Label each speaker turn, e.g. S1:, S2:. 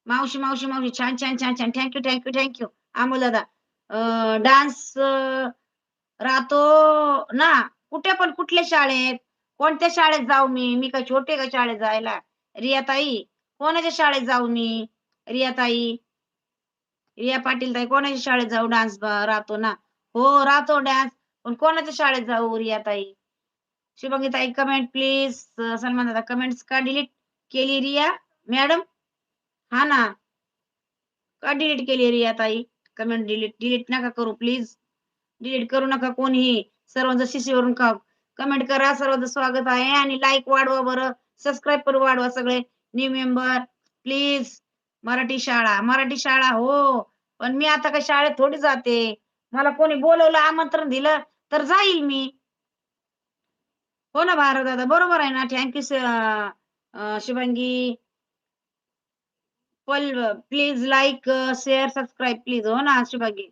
S1: मावशी, मावशी, मावशी. छान, छान, छान, छान. थँक यू, थँक अमोल दादा. डान्स राहतो ना, कुठे पण कुठल्या शाळेत? कोणत्या शाळेत जाऊ मी? मी काय छोटे का शाळेत जायला? रियाताई, कोणाच्या शाळेत जाऊ मी? रियाताई, रिया पाटील ताई कोणाच्या शाळेत जाऊ? डान्स राहतो ना. हो, राहतो डान्स. पण कोणाच्या शाळेत जाऊ रियाताई? शुभांगी ताई कमेंट प्लीज. सलमान दादा कमेंट्स का डिलीट केली रिया मॅडम? हां ना. का डिलीट केली रिया ताई? कमेंट डिलीट डिलीट नका करू प्लीज. डिलीट करू नका कोणीही. सर्वांचं शिशीवरून का कमेंट करा. सर्वांचं स्वागत आहे आणि लाईक वाढवा बरं. सबस्क्राईब पण वाढवा सगळे न्यू मेंबर प्लीज. मराठी शाळा हो. पण मी आता काही शाळेत थोडी जाते. मला कोणी बोलवलं, आमंत्रण दिलं तर जाईल मी. हो ना भारत दादा, बरोबर आहे ना. Thank Shubhangi. Please like, share, subscribe please. हो ना शुभांगी.